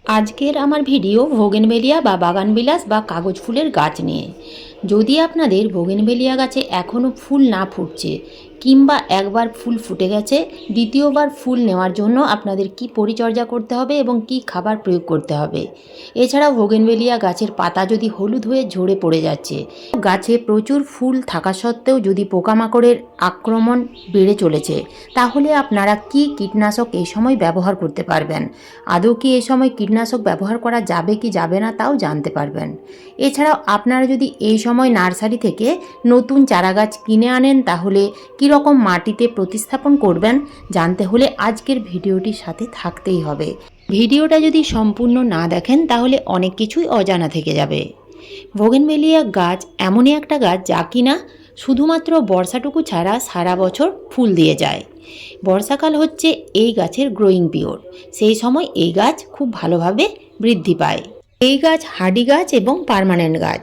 আজকের আমার video bougainvillea বা বাগানবিলাস বা কাগজ ফুলের গাছ নিয়ে। যদি আপনাদের বোগেনভেলিয়া গাছে এখনও ফুল না ফুটছে কিংবা একবার ফুল ফুটে গেছে, দ্বিতীয়বার ফুল নেওয়ার জন্য আপনাদের কি পরিচর্যা করতে হবে এবং কি খাবার প্রয়োগ করতে হবে। এছাড়াও বোগেনভেলিয়া গাছের পাতা যদি হলুদ হয়ে ঝরে পড়ে যাচ্ছে, গাছে প্রচুর ফুল থাকা সত্ত্বেও যদি পোকামাকড়ের আক্রমণ বেড়ে চলেছে, তাহলে আপনারা কি কীটনাশক এই সময় ব্যবহার করতে পারবেন, আদৌ কি এই সময় কীটনাশক ব্যবহার করা যাবে কি যাবে না তাও জানতে পারবেন। এছাড়াও আপনারা যদি এই সময় নার্সারি থেকে নতুন চারাগাছ কিনে আনেন, তাহলে কীরকম মাটিতে প্রতিস্থাপন করবেন জানতে হলে আজকের ভিডিওটির সাথে থাকতেই হবে। ভিডিওটা যদি সম্পূর্ণ না দেখেন তাহলে অনেক কিছুই অজানা থেকে যাবে। বোগেনভেলিয়া গাছ এমনই একটা গাছ যা কিনা শুধুমাত্র বর্ষাটুকু ছাড়া সারা বছর ফুল দিয়ে যায়। বর্ষাকাল হচ্ছে এই গাছের গ্রোয়িং পিরিয়ড, সেই সময় এই গাছ খুব ভালোভাবে বৃদ্ধি পায়। এই গাছ হার্ডি গাছ এবং পার্মানেন্ট গাছ।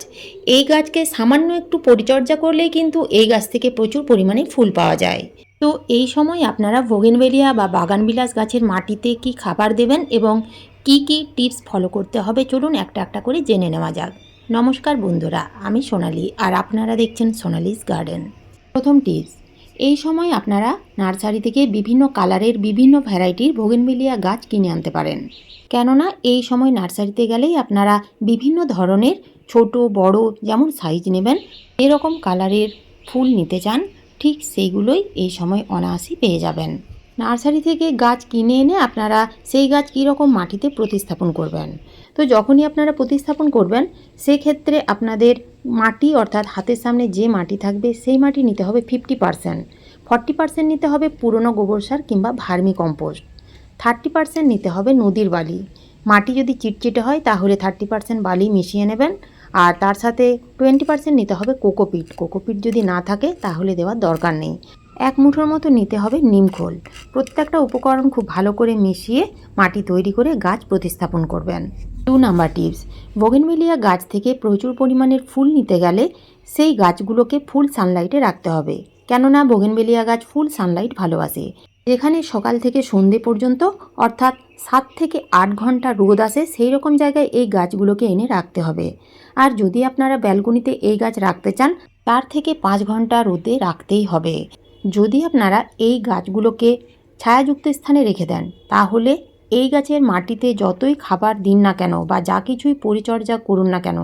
এই গাছকে সামান্য একটু পরিচর্যা করলেই কিন্তু এই গাছ থেকে প্রচুর পরিমাণে ফুল পাওয়া যায়। তো এই সময় আপনারা বোগেনভেলিয়া বা বাগানবিলাস গাছের মাটিতে কি খাবার দেবেন এবং কি কি টিপস ফলো করতে হবে, চলুন একটা একটা করে জেনে নেওয়া যাক। নমস্কার বন্ধুরা, আমি সোনালি আর আপনারা দেখছেন সোনালিস গার্ডেন। প্রথম টিপস, এই সময় আপনারা নার্সারি থেকে বিভিন্ন কালারের বিভিন্ন ভ্যারাইটির বোগেনভেলিয়া গাছ কিনে আনতে পারেন। কেননা এই সময় নার্সারিতে গেলেই আপনারা বিভিন্ন ধরনের ছোট বড় যেমন সাইজ নেবেন, এরকম কালারের ফুল নিতে চান, ঠিক সেইগুলোই এই সময় অনায়াসেই পেয়ে যাবেন। নার্সারি থেকে গাছ কিনে এনে আপনারা সেই গাছ কীরকম মাটিতে প্রতিস্থাপন করবেন। তো যখনই আপনারা প্রতিস্থাপন করবেন, সেক্ষেত্রে আপনাদের মাটি অর্থাৎ হাতের সামনে যে মাটি থাকবে সেই মাটি নিতে হবে 50%, 40% নিতে হবে পুরনো গোবর সার কিংবা ভার্মি কম্পোস্ট, 30% নিতে হবে নদীর বালি। মাটি যদি চিটচিটে হয় তাহলে 30% বালি মিশিয়ে নেবেন, আর তার সাথে 20% নিতে হবে কোকোপিট। কোকোপিট যদি না থাকে তাহলে দেওয়ার দরকার নেই। এক মুঠোর মতো নিতে হবে নিমখোল। প্রত্যেকটা উপকরণ খুব ভালো করে মিশিয়ে মাটি তৈরি করে গাছ প্রতিস্থাপন করবেন। 2 নাম্বার টিপস, বোগেনভেলিয়া গাছ থেকে প্রচুর পরিমাণের ফুল নিতে গেলে সেই গাছগুলোকে ফুল সানলাইটে রাখতে হবে। কেননা বোগেনভেলিয়া গাছ ফুল সানলাইট ভালোবাসে। যেখানে সকাল থেকে সন্ধে পর্যন্ত অর্থাৎ 7 থেকে 8 ঘন্টা রোদ আসে, সেই রকম জায়গায় এই গাছগুলোকে এনে রাখতে হবে। আর যদি আপনারা ব্যালকনিতে এই গাছ রাখতে চান, তার থেকে 5 ঘন্টা রোদে রাখতেই হবে। যদি আপনারা এই গাছগুলোকে ছায়াযুক্ত স্থানে রেখে দেন, তাহলে এই গাছের মাটিতে যতই খাবার দিন না কেন বা যা কিছুই পরিচর্যা করুন না কেন,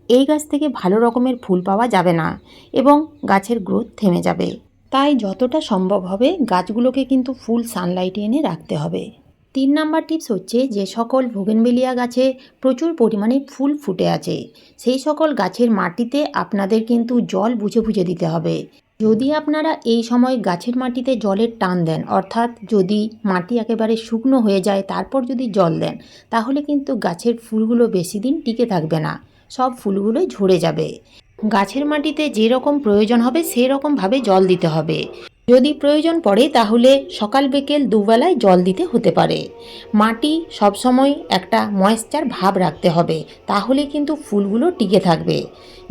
এই গাছ থেকে ভালো রকমের ফুল পাওয়া যাবে না এবং গাছের গ্রোথ থেমে যাবে। তাই যতটা সম্ভব হবে গাছগুলোকে কিন্তু ফুল সানলাইটে এনে রাখতে হবে। 3 নাম্বার টিপস হচ্ছে, যে সকল বোগেনভেলিয়া গাছে প্রচুর পরিমাণে ফুল ফুটে আছে, সেই সকল গাছের মাটিতে আপনাদের কিন্তু জল বুঝে বুঝে দিতে হবে। যদি আপনারা এই সময় গাছের মাটিতে জলের টান দেন, অর্থাৎ যদি মাটি একেবারে শুকনো হয়ে যায় তারপর যদি জল দেন, তাহলে কিন্তু গাছের ফুলগুলো বেশি দিন টিকে থাকবে না, সব ফুলগুলোই ঝরে যাবে। গাছের মাটিতে যেরকম প্রয়োজন হবে সেরকমভাবে জল দিতে হবে। যদি প্রয়োজন পড়ে তাহলে সকাল বিকেল দুবেলায় জল দিতে হতে পারে। মাটি সবসময় একটা ময়েশ্চার ভাব রাখতে হবে, তাহলে কিন্তু ফুলগুলো টিকে থাকবে।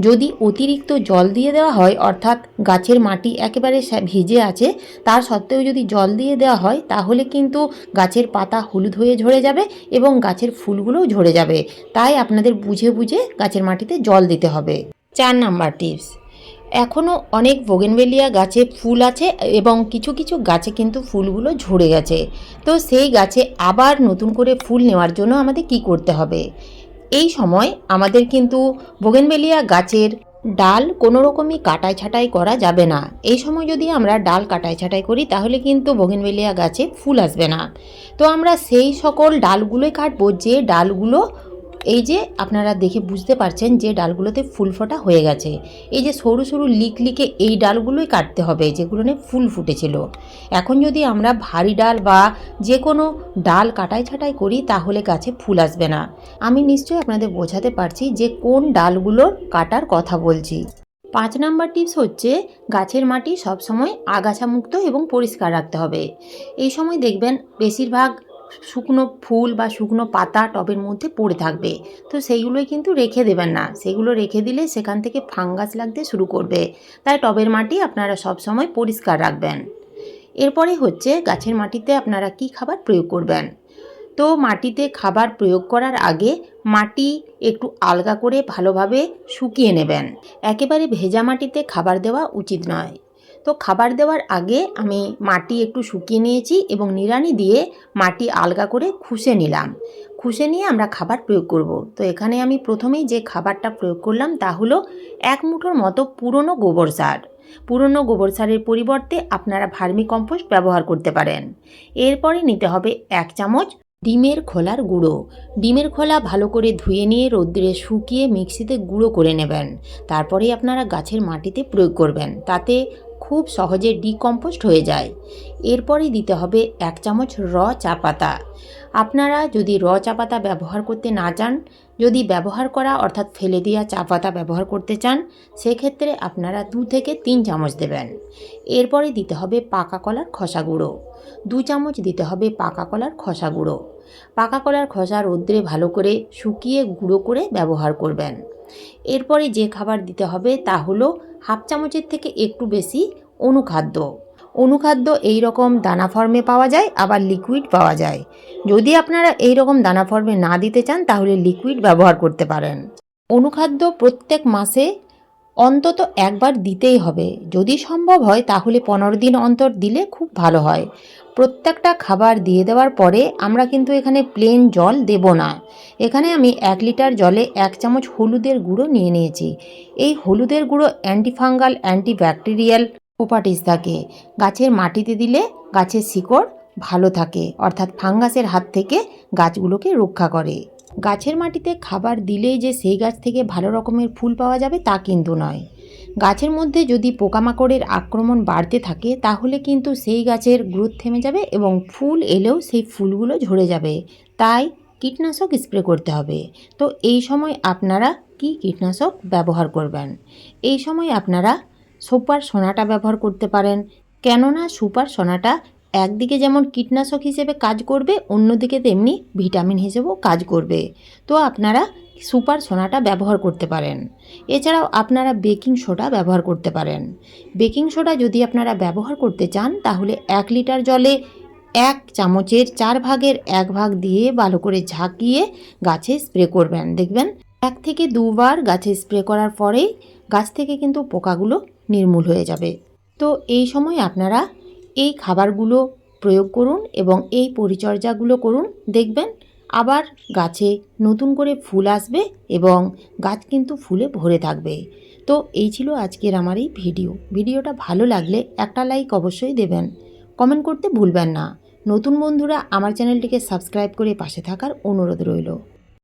যদি অতিরিক্ত জল দিয়ে দেওয়া হয়, অর্থাৎ গাছের মাটি একেবারে ভিজে আছে তার সত্ত্বেও যদি জল দিয়ে দেওয়া হয়, তাহলে কিন্তু গাছের পাতা হলুদ হয়ে ঝরে যাবে এবং গাছের ফুলগুলোও ঝরে যাবে। তাই আপনাদের বুঝে বুঝে গাছের মাটিতে জল দিতে হবে। 4 নাম্বার টিপস, এখনও অনেক বোগেনভেলিয়া গাছে ফুল আছে এবং কিছু কিছু গাছে কিন্তু ফুলগুলো ঝরে গেছে। তো সেই গাছে আবার নতুন করে ফুল নেওয়ার জন্য আমাদের কি করতে হবে। এই সময় আমাদের কিন্তু বোগেনভেলিয়া গাছের ডাল কোনো রকমই কাটাই ছাঁটাই করা যাবে না। এই সময় যদি আমরা ডাল কাটাই ছাঁটাই করি তাহলে কিন্তু বোগেনভেলিয়া গাছে ফুল আসবে না। তো আমরা সেই সকল ডালগুলোই কাটবো যে ডালগুলো, এই যে আপনারা দেখে বুঝতে পারছেন যে ডালগুলোতে ফুল ফোটা হয়ে গেছে, এই যে সরু সরু লিকে এই ডালগুলোই কাটতে হবে যেগুলো নিয়ে ফুল ফুটেছিল। এখন যদি আমরা ভারী ডাল বা যে কোনো ডাল কাটাই ছাঁটাই করি তাহলে গাছে ফুল আসবে না। আমি নিশ্চয়ই আপনাদের বোঝাতে পারছি যে কোন ডালগুলোর কাটার কথা বলছি। 5 নাম্বার টিপস হচ্ছে, গাছের মাটি সবসময় আগাছা মুক্ত এবং পরিষ্কার রাখতে হবে। এই সময় দেখবেন বেশিরভাগ শুকনো ফুল বা শুকনো পাতা টবের মধ্যে পড়ে থাকবে, তো সেইগুলোই কিন্তু রেখে দেবেন না। সেগুলো রেখে দিলে সেখান থেকে ফাঙ্গাস লাগতে শুরু করবে। তাই টবের মাটি আপনারা সবসময় পরিষ্কার রাখবেন। এরপরে হচ্ছে গাছের মাটিতে আপনারা কি খাবার প্রয়োগ করবেন। তো মাটিতে খাবার প্রয়োগ করার আগে মাটি একটু আলগা করে ভালোভাবে শুকিয়ে নেবেন। একেবারে ভেজা মাটিতে খাবার দেওয়া উচিত নয়। তো খাবার দেওয়ার আগে আমি মাটি একটু শুকিয়ে নিয়েছি এবং নিড়ানি দিয়ে মাটি আলগা করে খুসে নিলাম। খুসে নিয়ে আমরা খাবার প্রয়োগ করব। তো এখানে আমি প্রথমেই যে খাবারটা প্রয়োগ করলাম তা হলো 1 মুঠোর মতো পুরনো গোবর সার। পুরনো গোবর সারের পরিবর্তে আপনারা ভার্মি কম্পোস্ট ব্যবহার করতে পারেন। এরপরে নিতে হবে 1 চামচ ডিমের খোলার গুঁড়ো। ডিমের খোলা ভালো করে ধুয়ে নিয়ে রোদ্রে শুকিয়ে মিক্সিতে গুঁড়ো করে নেবেন। তারপরেই আপনারা গাছের মাটিতে প্রয়োগ করবেন, তাতে খুব সহজে ডিকম্পোস্ট হয়ে যায়। এরপরেই দিতে হবে 1 চামচ চা পাতা। আপনারা যদি চা পাতা ব্যবহার করতে না চান, যদি ব্যবহার করা অর্থাৎ ফেলে দেওয়া চা পাতা ব্যবহার করতে চান, সেক্ষেত্রে আপনারা 2 থেকে 3 চামচ দেবেন। এরপরে দিতে হবে পাকা কলার খোসা গুঁড়ো। 2 চামচ দিতে হবে পাকা কলার খোসা গুঁড়ো। পাকা কলার খোসা রোদ্রে ভালো করে শুকিয়ে গুঁড়ো করে ব্যবহার করবেন। এরপরে যে খাবার দিতে হবে তা হলো 1/2 চামচের থেকে একটু বেশি অনুখাদ্য। অনুখাদ্য এই রকম দানা ফর্মে পাওয়া যায়, আবার লিকুইড পাওয়া যায়। যদি আপনারা এই রকম দানা ফর্মে না দিতে চান তাহলে লিকুইড ব্যবহার করতে পারেন। অনুখাদ্য প্রত্যেক মাসে অন্তত একবার দিতেই হবে। যদি সম্ভব হয় তাহলে 15 দিন অন্তর দিলে খুব ভালো হয়। প্রত্যেকটা খাবার দিয়ে দেওয়ার পরে আমরা কিন্তু এখানে প্লেন জল দেব না। এখানে আমি 1 লিটার জলে 1 চামচ হলুদের গুঁড়ো নিয়ে নিয়েছি। এই হলুদের গুঁড়ো অ্যান্টিফাঙ্গাল অ্যান্টিব্যাকটেরিয়াল প্রপার্টিস থাকে। গাছের মাটিতে দিলে গাছের শিকড় ভালো থাকে, অর্থাৎ ফাঙ্গাসের হাত থেকে গাছগুলোকে রক্ষা করে। গাছের মাটিতে খাবার দিলেই যে সেই গাছ থেকে ভালো রকমের ফুল পাওয়া যাবে তা কিন্তু নয়। গাছের মধ্যে যদি পোকামাকড়ের আক্রমণ বাড়তে থাকে তাহলে কিন্তু সেই গাছের গ্রোথ থেমে যাবে এবং ফুল এলেও সেই ফুলগুলো ঝরে যাবে। তাই কীটনাশক স্প্রে করতে হবে। তো এই সময় আপনারা কি কীটনাশক ব্যবহার করবেন? এই সময় আপনারা সুপার সোনাটা ব্যবহার করতে পারেন, কেননা সুপার সোনাটা একদিকে যেমন কীটনাশক হিসেবে কাজ করবে, অন্যদিকে তেমনি ভিটামিন হিসেবেও কাজ করবে। তো আপনারা সুপার সোনাটা ব্যবহার করতে পারেন। এছাড়াও আপনারা বেকিং সোডা ব্যবহার করতে পারেন। বেকিং সোডা যদি আপনারা ব্যবহার করতে চান তাহলে 1 লিটার জলে 1 চামচের 4 ভাগের 1 ভাগ দিয়ে ভালো করে ঝাঁকিয়ে গাছে স্প্রে করবেন। দেখবেন 1 থেকে 2 বার গাছে স্প্রে করার পরেই গাছ থেকে কিন্তু পোকাগুলো নির্মূল হয়ে যাবে। তো এই সময় আপনারা এই খাবারগুলো প্রয়োগ করুন এবং এই পরিচর্যাগুলো করুন, দেখবেন আবার গাছে নতুন করে ফুল আসবে এবং গাছ কিন্তু ফুলে ভরে থাকবে। তো এই ছিল আজকের আমার এই ভিডিওটা ভালো লাগলে একটা লাইক অবশ্যই দেবেন, কমেন্ট করতে ভুলবেন না। নতুন বন্ধুরা আমার চ্যানেলটিকে সাবস্ক্রাইব করে পাশে থাকার অনুরোধ রইল।